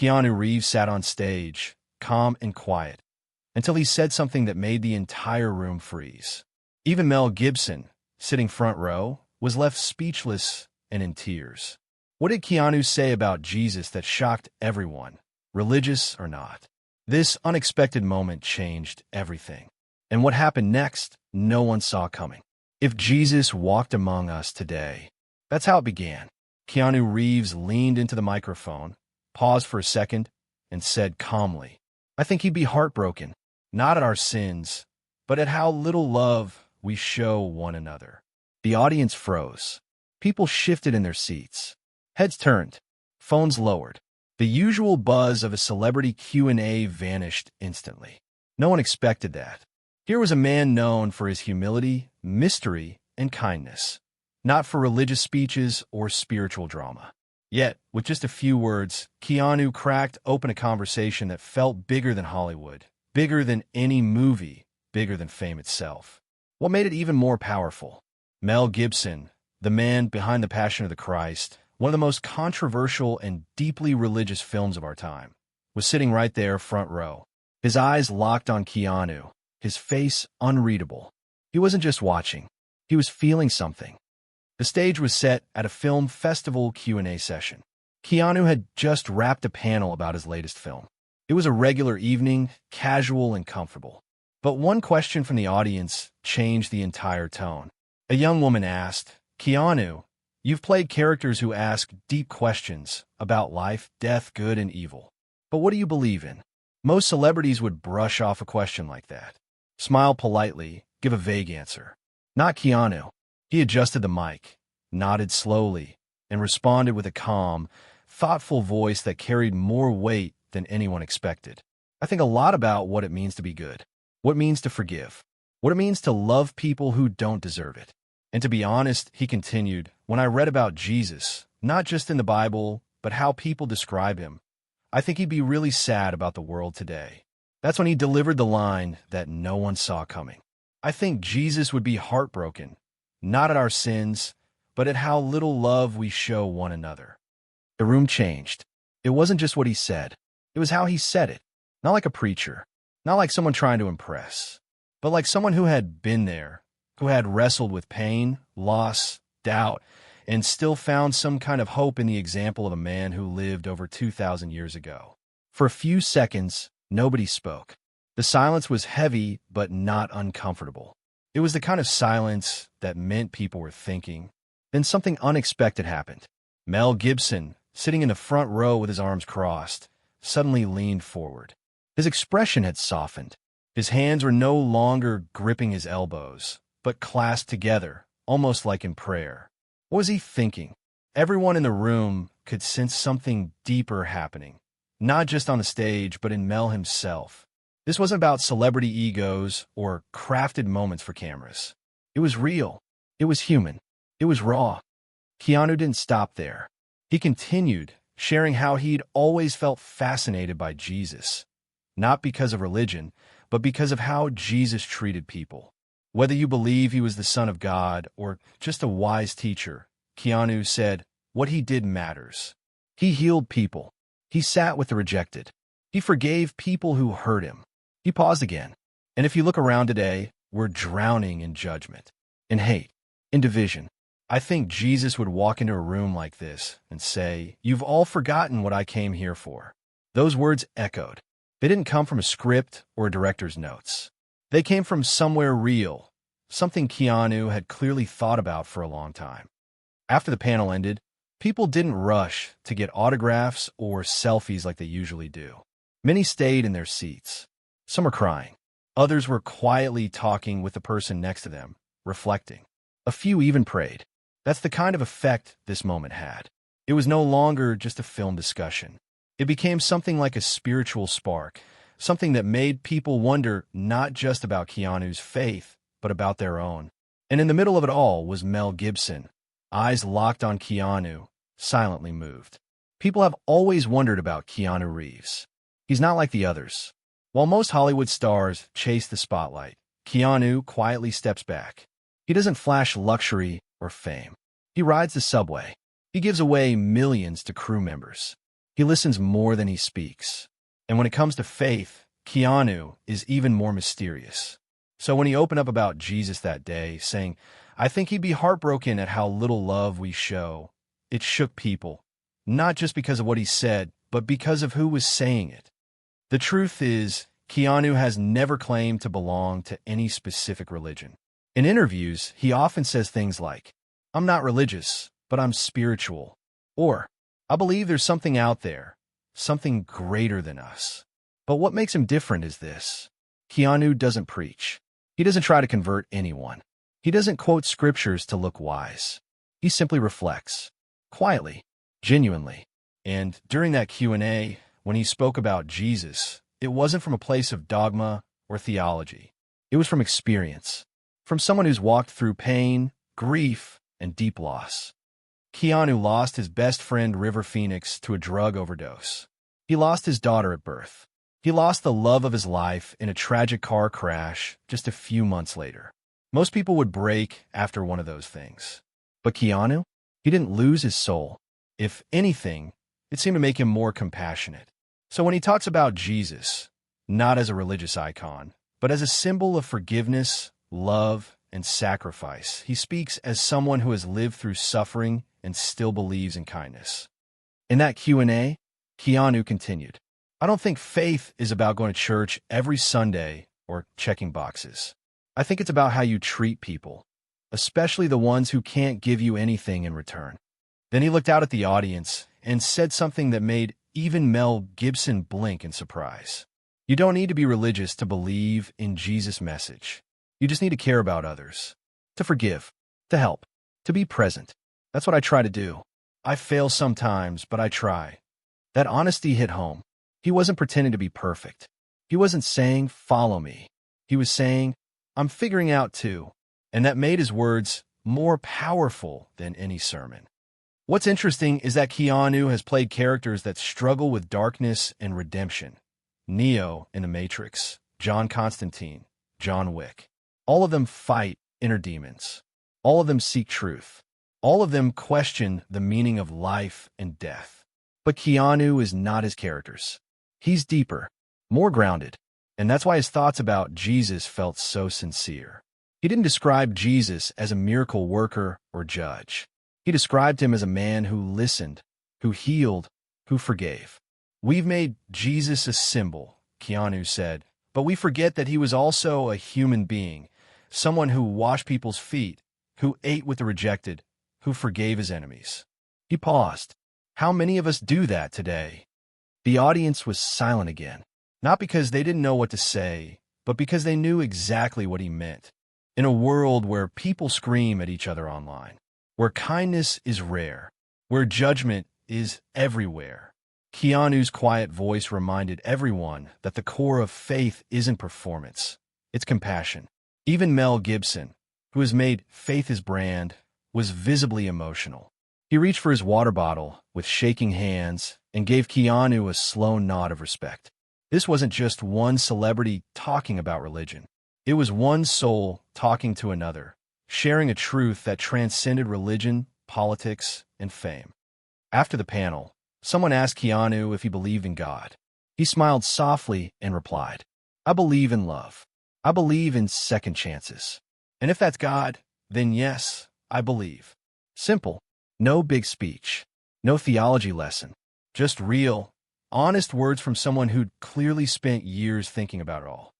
Keanu Reeves sat on stage, calm and quiet, until he said something that made the entire room freeze. Even Mel Gibson, sitting front row, was left speechless and in tears. What did Keanu say about Jesus that shocked everyone, religious or not? This unexpected moment changed everything. And what happened next, no one saw coming. If Jesus walked among us today, that's how it began. Keanu Reeves leaned into the microphone, paused for a second, and said calmly, "I think he'd be heartbroken, not at our sins, but at how little love we show one another." The audience froze. People shifted in their seats. Heads turned, phones lowered. The usual buzz of a celebrity Q&A vanished instantly. No one expected that. Here was a man known for his humility, mystery, and kindness, not for religious speeches or spiritual drama. Yet, with just a few words, Keanu cracked open a conversation that felt bigger than Hollywood, bigger than any movie, bigger than fame itself. What made it even more powerful? Mel Gibson, the man behind The Passion of the Christ, one of the most controversial and deeply religious films of our time, was sitting right there front row. His eyes locked on Keanu, his face unreadable. He wasn't just watching, he was feeling something. The stage was set at a film festival Q&A session. Keanu had just wrapped a panel about his latest film. It was a regular evening, casual and comfortable. But one question from the audience changed the entire tone. A young woman asked, "Keanu, you've played characters who ask deep questions about life, death, good, and evil. But what do you believe in?" Most celebrities would brush off a question like that, smile politely, give a vague answer. Not Keanu. He adjusted the mic, nodded slowly, and responded with a calm, thoughtful voice that carried more weight than anyone expected. "I think a lot about what it means to be good, what it means to forgive, what it means to love people who don't deserve it. And to be honest," he continued, "when I read about Jesus, not just in the Bible, but how people describe him, I think he'd be really sad about the world today." That's when he delivered the line that no one saw coming. "I think Jesus would be heartbroken, not at our sins, but at how little love we show one another." The room changed. It wasn't just what he said. It was how he said it. Not like a preacher, not like someone trying to impress, but like someone who had been there, who had wrestled with pain, loss, doubt, and still found some kind of hope in the example of a man who lived over 2,000 years ago. For a few seconds, nobody spoke. The silence was heavy but not uncomfortable. It was the kind of silence that meant people were thinking. Then something unexpected happened. Mel Gibson, sitting in the front row with his arms crossed, suddenly leaned forward. His expression had softened. His hands were no longer gripping his elbows, but clasped together, almost like in prayer. What was he thinking? Everyone in the room could sense something deeper happening, not just on the stage, but in Mel himself. This wasn't about celebrity egos or crafted moments for cameras. It was real. It was human. It was raw. Keanu didn't stop there. He continued, sharing how he'd always felt fascinated by Jesus, not because of religion, but because of how Jesus treated people. Whether you believe he was the Son of God or just a wise teacher, Keanu said, what he did matters. He healed people. He sat with the rejected. He forgave people who hurt him. He paused again. And if you look around today, we're drowning in judgment, in hate, in division. I think Jesus would walk into a room like this and say, "You've all forgotten what I came here for." Those words echoed. They didn't come from a script or a director's notes. They came from somewhere real, something Keanu had clearly thought about for a long time. After the panel ended, people didn't rush to get autographs or selfies like they usually do. Many stayed in their seats. Some were crying. Others were quietly talking with the person next to them, reflecting. A few even prayed. That's the kind of effect this moment had. It was no longer just a film discussion. It became something like a spiritual spark, something that made people wonder not just about Keanu's faith, but about their own. And in the middle of it all was Mel Gibson, eyes locked on Keanu, silently moved. People have always wondered about Keanu Reeves. He's not like the others. While most Hollywood stars chase the spotlight, Keanu quietly steps back. He doesn't flash luxury or fame. He rides the subway. He gives away millions to crew members. He listens more than he speaks. And when it comes to faith, Keanu is even more mysterious. So when he opened up about Jesus that day, saying, "I think he'd be heartbroken at how little love we show," it shook people, not just because of what he said, but because of who was saying it. The truth is, Keanu has never claimed to belong to any specific religion. In interviews, he often says things like, "I'm not religious, but I'm spiritual," or "I believe there's something out there, something greater than us." But what makes him different is this. Keanu doesn't preach. He doesn't try to convert anyone. He doesn't quote scriptures to look wise. He simply reflects, quietly, genuinely. And during that Q&A, when he spoke about Jesus, it wasn't from a place of dogma or theology. It was from experience, from someone who's walked through pain, grief, and deep loss. Keanu lost his best friend River Phoenix to a drug overdose. He lost his daughter at birth. He lost the love of his life in a tragic car crash just a few months later. Most people would break after one of those things. But Keanu? He didn't lose his soul. If anything, it seemed to make him more compassionate. So when he talks about Jesus, not as a religious icon, but as a symbol of forgiveness, love, and sacrifice, he speaks as someone who has lived through suffering and still believes in kindness. In that Q&A, Keanu continued, "I don't think faith is about going to church every Sunday or checking boxes. I think it's about how you treat people, especially the ones who can't give you anything in return." Then he looked out at the audience and said something that made even Mel Gibson blink in surprise. "You don't need to be religious to believe in Jesus' message. You just need to care about others, to forgive, to help, to be present. That's what I try to do. I fail sometimes, but I try." That honesty hit home. He wasn't pretending to be perfect. He wasn't saying, "Follow me." He was saying, "I'm figuring out too." And that made his words more powerful than any sermon. What's interesting is that Keanu has played characters that struggle with darkness and redemption. Neo in The Matrix, John Constantine, John Wick. All of them fight inner demons. All of them seek truth. All of them question the meaning of life and death. But Keanu is not his characters. He's deeper, more grounded, and that's why his thoughts about Jesus felt so sincere. He didn't describe Jesus as a miracle worker or judge. He described him as a man who listened, who healed, who forgave. "We've made Jesus a symbol," Keanu said, "but we forget that he was also a human being, someone who washed people's feet, who ate with the rejected, who forgave his enemies." He paused. How many of us do that today? The audience was silent again, not because they didn't know what to say, but because they knew exactly what he meant. In a world where people scream at each other online, where kindness is rare, where judgment is everywhere, Keanu's quiet voice reminded everyone that the core of faith isn't performance, it's compassion. Even Mel Gibson, who has made faith his brand, was visibly emotional. He reached for his water bottle with shaking hands and gave Keanu a slow nod of respect. This wasn't just one celebrity talking about religion. It was one soul talking to another, sharing a truth that transcended religion, politics, and fame. After the panel, someone asked Keanu if he believed in God. He smiled softly and replied, "I believe in love. I believe in second chances. And if that's God, then yes, I believe." Simple. No big speech. No theology lesson. Just real, honest words from someone who'd clearly spent years thinking about it all.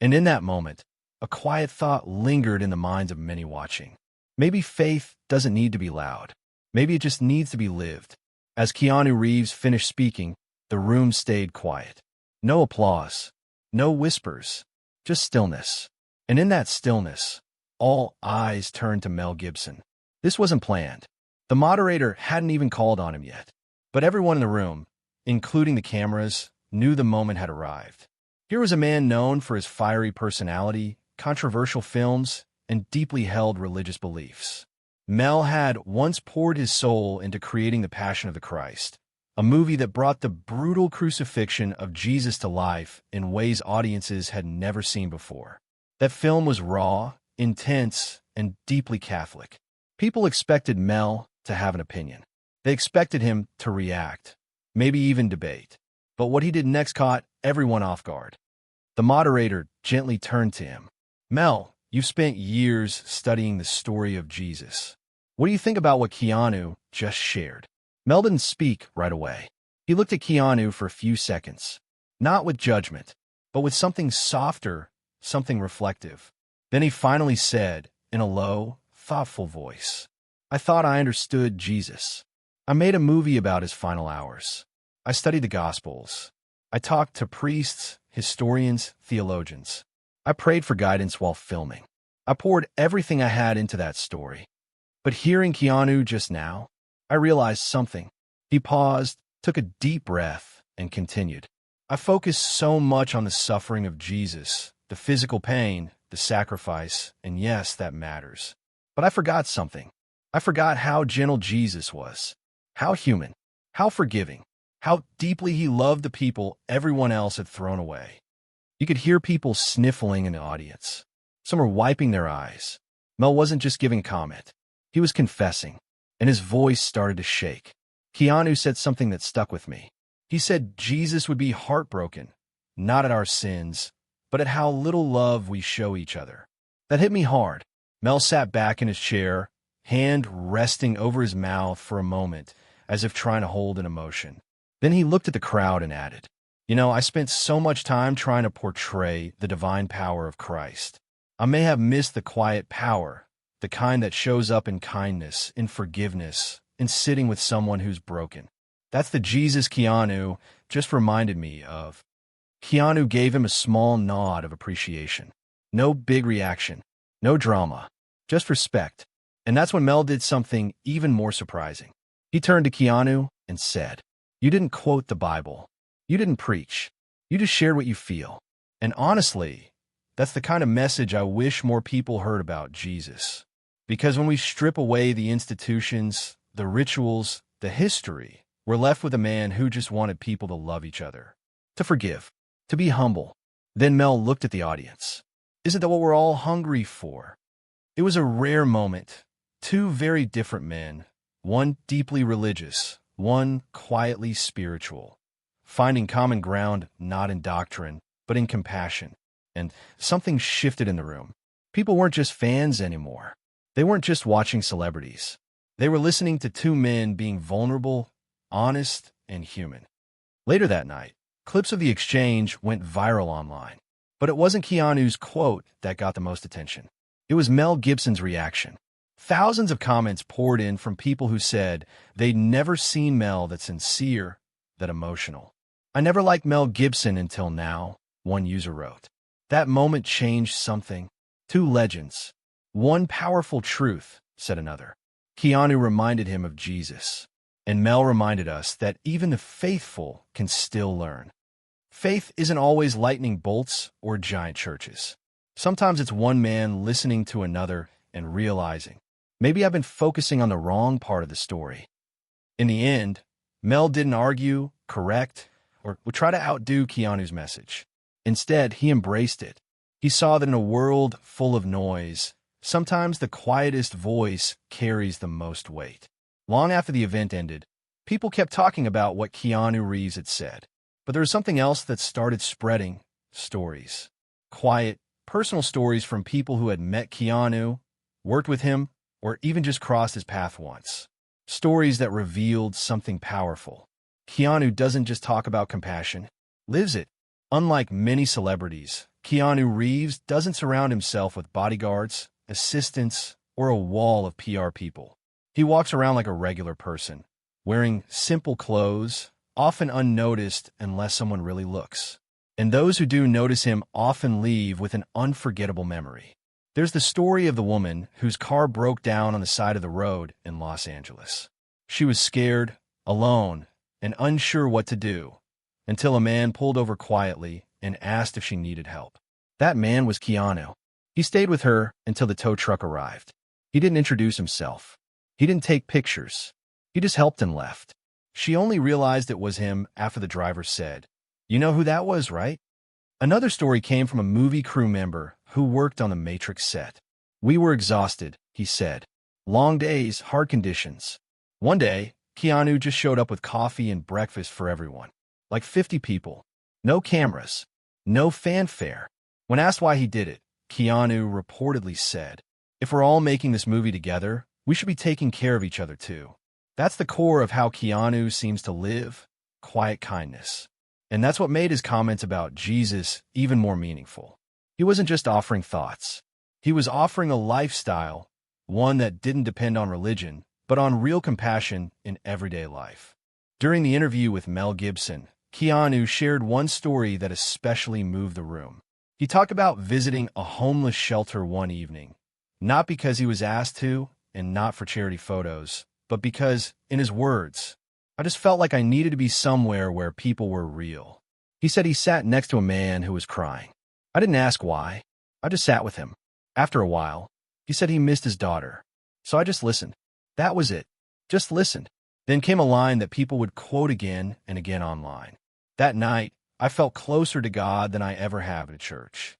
And in that moment, a quiet thought lingered in the minds of many watching. Maybe faith doesn't need to be loud. Maybe it just needs to be lived. As Keanu Reeves finished speaking, the room stayed quiet. No applause. No whispers. Just stillness. And in that stillness, all eyes turned to Mel Gibson. This wasn't planned. The moderator hadn't even called on him yet. But everyone in the room, including the cameras, knew the moment had arrived. Here was a man known for his fiery personality, controversial films, and deeply held religious beliefs. Mel had once poured his soul into creating The Passion of the Christ, a movie that brought the brutal crucifixion of Jesus to life in ways audiences had never seen before. That film was raw, intense, and deeply Catholic. People expected Mel to have an opinion. They expected him to react, maybe even debate. But what he did next caught everyone off guard. The moderator gently turned to him. Mel, you've spent years studying the story of Jesus. What do you think about what Keanu just shared? Mel didn't speak right away. He looked at Keanu for a few seconds, not with judgment, but with something softer, something reflective. Then he finally said, in a low, thoughtful voice, I thought I understood Jesus. I made a movie about his final hours. I studied the Gospels. I talked to priests, historians, theologians. I prayed for guidance while filming. I poured everything I had into that story. But hearing Keanu just now, I realized something. He paused, took a deep breath, and continued. I focused so much on the suffering of Jesus, the physical pain, the sacrifice, and yes, that matters. But I forgot something. I forgot how gentle Jesus was, how human, how forgiving, how deeply he loved the people everyone else had thrown away. You could hear people sniffling in the audience. Some were wiping their eyes. Mel wasn't just giving comment. He was confessing, and his voice started to shake. Keanu said something that stuck with me. He said Jesus would be heartbroken, not at our sins, but at how little love we show each other. That hit me hard. Mel sat back in his chair, hand resting over his mouth for a moment, as if trying to hold an emotion. Then he looked at the crowd and added, I spent so much time trying to portray the divine power of Christ. I may have missed the quiet power, the kind that shows up in kindness, in forgiveness, in sitting with someone who's broken. That's the Jesus Keanu just reminded me of. Keanu gave him a small nod of appreciation. No big reaction, no drama, just respect. And that's when Mel did something even more surprising. He turned to Keanu and said, You didn't quote the Bible. You didn't preach. You just shared what you feel. And honestly, that's the kind of message I wish more people heard about Jesus. Because when we strip away the institutions, the rituals, the history, we're left with a man who just wanted people to love each other, to forgive, to be humble. Then Mel looked at the audience. Isn't that what we're all hungry for? It was a rare moment. Two very different men, one deeply religious, one quietly spiritual, finding common ground not in doctrine, but in compassion. And something shifted in the room. People weren't just fans anymore. They weren't just watching celebrities. They were listening to two men being vulnerable, honest, and human. Later that night, clips of the exchange went viral online. But it wasn't Keanu's quote that got the most attention. It was Mel Gibson's reaction. Thousands of comments poured in from people who said they'd never seen Mel that sincere, that emotional. I never liked Mel Gibson until now, one user wrote. That moment changed something. Two legends. One powerful truth, said another. Keanu reminded him of Jesus. And Mel reminded us that even the faithful can still learn. Faith isn't always lightning bolts or giant churches. Sometimes it's one man listening to another and realizing, maybe I've been focusing on the wrong part of the story. In the end, Mel didn't argue, correct, or would try to outdo Keanu's message. Instead, he embraced it. He saw that in a world full of noise, sometimes the quietest voice carries the most weight. Long after the event ended, people kept talking about what Keanu Reeves had said. But there was something else that started spreading, stories. Quiet, personal stories from people who had met Keanu, worked with him, or even just crossed his path once. Stories that revealed something powerful. Keanu doesn't just talk about compassion, lives it. Unlike many celebrities, Keanu Reeves doesn't surround himself with bodyguards, assistants, or a wall of PR people. He walks around like a regular person, wearing simple clothes, often unnoticed unless someone really looks. And those who do notice him often leave with an unforgettable memory. There's the story of the woman whose car broke down on the side of the road in Los Angeles. She was scared, alone, and unsure what to do, until a man pulled over quietly and asked if she needed help. That man was Keanu. He stayed with her until the tow truck arrived. He didn't introduce himself. He didn't take pictures. He just helped and left. She only realized it was him after the driver said, "You know who that was, right?" Another story came from a movie crew member who worked on the Matrix set. "We were exhausted," he said. "Long days, hard conditions. One day, Keanu just showed up with coffee and breakfast for everyone. Like 50 people. No cameras. No fanfare. When asked why he did it, Keanu reportedly said, "If we're all making this movie together, we should be taking care of each other too." That's the core of how Keanu seems to live, quiet kindness. And that's what made his comments about Jesus even more meaningful. He wasn't just offering thoughts. He was offering a lifestyle, one that didn't depend on religion, but on real compassion in everyday life. During the interview with Mel Gibson, Keanu shared one story that especially moved the room. He talked about visiting a homeless shelter one evening, not because he was asked to, and not for charity photos, but because, in his words, "I just felt like I needed to be somewhere where people were real." He said he sat next to a man who was crying. "I didn't ask why. I just sat with him. After a while, he said he missed his daughter. So I just listened. That was it. Just listened." Then came a line that people would quote again and again online. "That night, I felt closer to God than I ever have at church."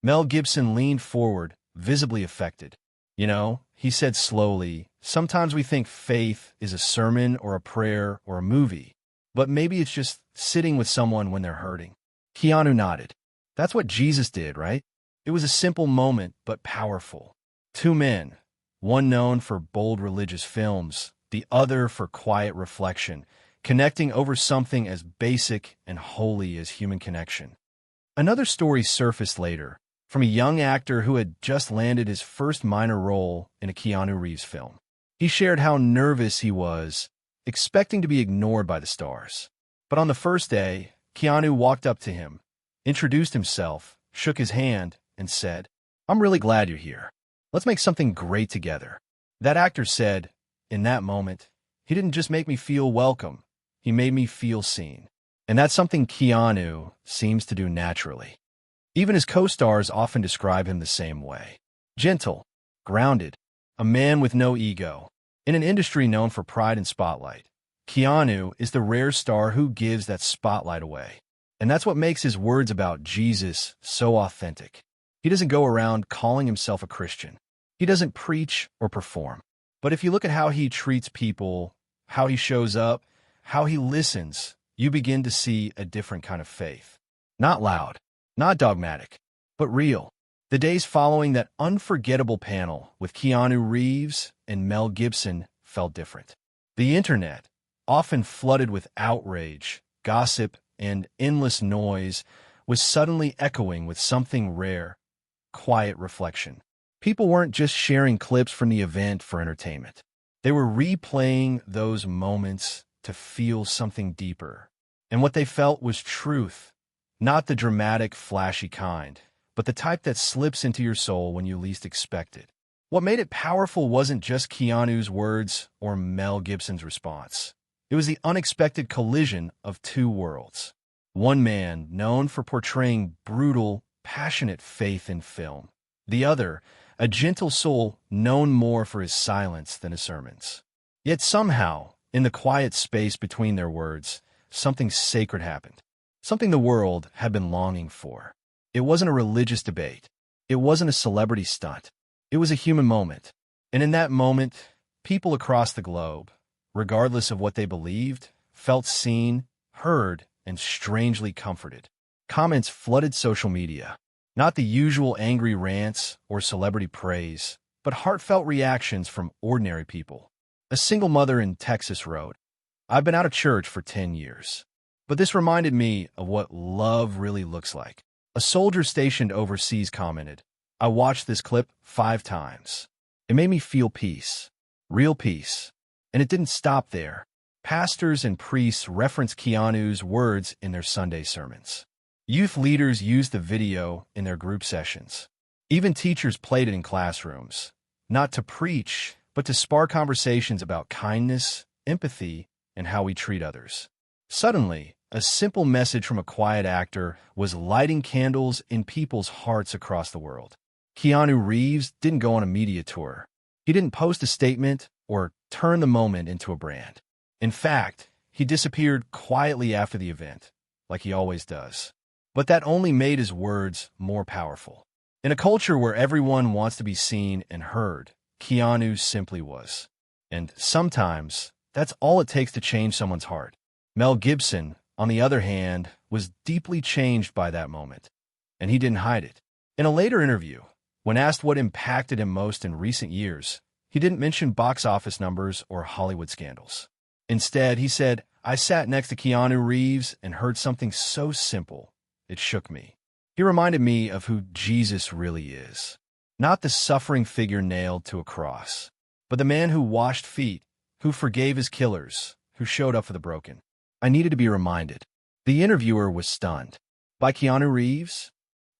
Mel Gibson leaned forward, visibly affected. "You know," he said slowly, "sometimes we think faith is a sermon or a prayer or a movie, but maybe it's just sitting with someone when they're hurting." Keanu nodded. "That's what Jesus did, right?" It was a simple moment, but powerful. Two men, one known for bold religious films, the other for quiet reflection, connecting over something as basic and holy as human connection. Another story surfaced later, from a young actor who had just landed his first minor role in a Keanu Reeves film. He shared how nervous he was, expecting to be ignored by the stars. But on the first day, Keanu walked up to him, introduced himself, shook his hand, and said, "I'm really glad you're here. Let's make something great together." That actor said, "In that moment, he didn't just make me feel welcome, he made me feel seen." And that's something Keanu seems to do naturally. Even his co-stars often describe him the same way. Gentle, grounded, a man with no ego. In an industry known for pride and spotlight, Keanu is the rare star who gives that spotlight away. And that's what makes his words about Jesus so authentic. He doesn't go around calling himself a Christian. He doesn't preach or perform. But if you look at how he treats people, how he shows up, how he listens, you begin to see a different kind of faith. Not loud, not dogmatic, but real. The days following that unforgettable panel with Keanu Reeves and Mel Gibson felt different. The internet, often flooded with outrage, gossip, and endless noise, was suddenly echoing with something rare, quiet reflection. People weren't just sharing clips from the event for entertainment. They were replaying those moments to feel something deeper. And what they felt was truth, not the dramatic, flashy kind, but the type that slips into your soul when you least expect it. What made it powerful wasn't just Keanu's words or Mel Gibson's response. It was the unexpected collision of two worlds. One man known for portraying brutal, passionate faith in film. The other, a gentle soul known more for his silence than his sermons. Yet somehow, in the quiet space between their words, something sacred happened. Something the world had been longing for. It wasn't a religious debate. It wasn't a celebrity stunt. It was a human moment. And in that moment, people across the globe, regardless of what they believed, felt seen, heard, and strangely comforted. Comments flooded social media. Not the usual angry rants or celebrity praise, but heartfelt reactions from ordinary people. A single mother in Texas wrote, "I've been out of church for 10 years. But this reminded me of what love really looks like." A soldier stationed overseas commented, "I watched this clip 5 times. It made me feel peace. Real peace." And it didn't stop there. Pastors and priests referenced Keanu's words in their Sunday sermons. Youth leaders used the video in their group sessions. Even teachers played it in classrooms, not to preach, but to spark conversations about kindness, empathy, and how we treat others. Suddenly, a simple message from a quiet actor was lighting candles in people's hearts across the world. Keanu Reeves didn't go on a media tour. He didn't post a statement or turn the moment into a brand. In fact, he disappeared quietly after the event, like he always does. But that only made his words more powerful. In a culture where everyone wants to be seen and heard, Keanu simply was. And sometimes, That's all it takes to change someone's heart. Mel Gibson, on the other hand, was deeply changed by that moment, and he didn't hide it. In a later interview, when asked what impacted him most in recent years, he didn't mention box office numbers or Hollywood scandals. Instead, he said, "I sat next to Keanu Reeves and heard something so simple, it shook me. He reminded me of who Jesus really is. Not the suffering figure nailed to a cross, but the man who washed feet, who forgave his killers, who showed up for the broken." I needed to be reminded. The interviewer was stunned. By Keanu Reeves?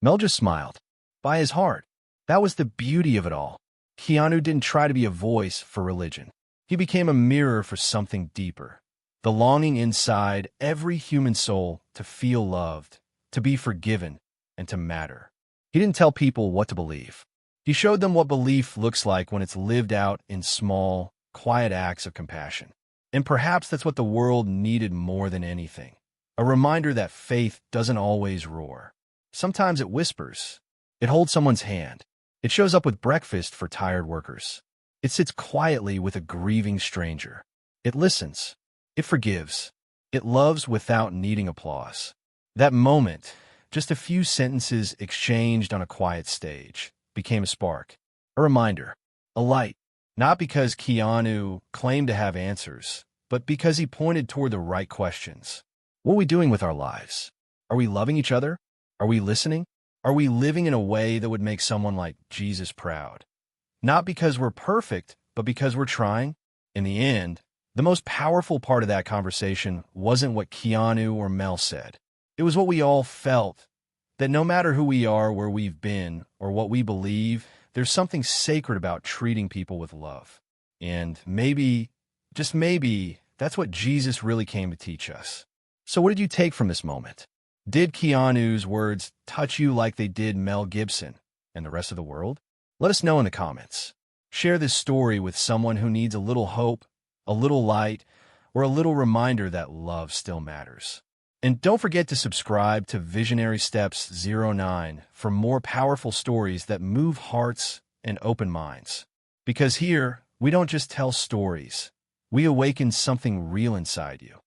Mel just smiled. By his heart. That was the beauty of it all. Keanu didn't try to be a voice for religion. He became a mirror for something deeper. The longing inside every human soul to feel loved, to be forgiven, and to matter. He didn't tell people what to believe. He showed them what belief looks like when it's lived out in small, quiet acts of compassion. And perhaps that's what the world needed more than anything. A reminder that faith doesn't always roar. Sometimes it whispers. It holds someone's hand. It shows up with breakfast for tired workers. It sits quietly with a grieving stranger. It listens. It forgives. It loves without needing applause. That moment, just a few sentences exchanged on a quiet stage, became a spark, a reminder, a light. Not because Keanu claimed to have answers, but because he pointed toward the right questions. What are we doing with our lives? Are we loving each other? Are we listening? Are we living in a way that would make someone like Jesus proud? Not because we're perfect, but because we're trying. In the end, the most powerful part of that conversation wasn't what Keanu or Mel said. It was what we all felt, that no matter who we are, where we've been, or what we believe, there's something sacred about treating people with love. And maybe, just maybe, that's what Jesus really came to teach us. So what did you take from this moment? Did Keanu's words touch you like they did Mel Gibson and the rest of the world? Let us know in the comments. Share this story with someone who needs a little hope, a little light, or a little reminder that love still matters. And don't forget to subscribe to Visionary Steps 09 for more powerful stories that move hearts and open minds. Because here, we don't just tell stories, we awaken something real inside you.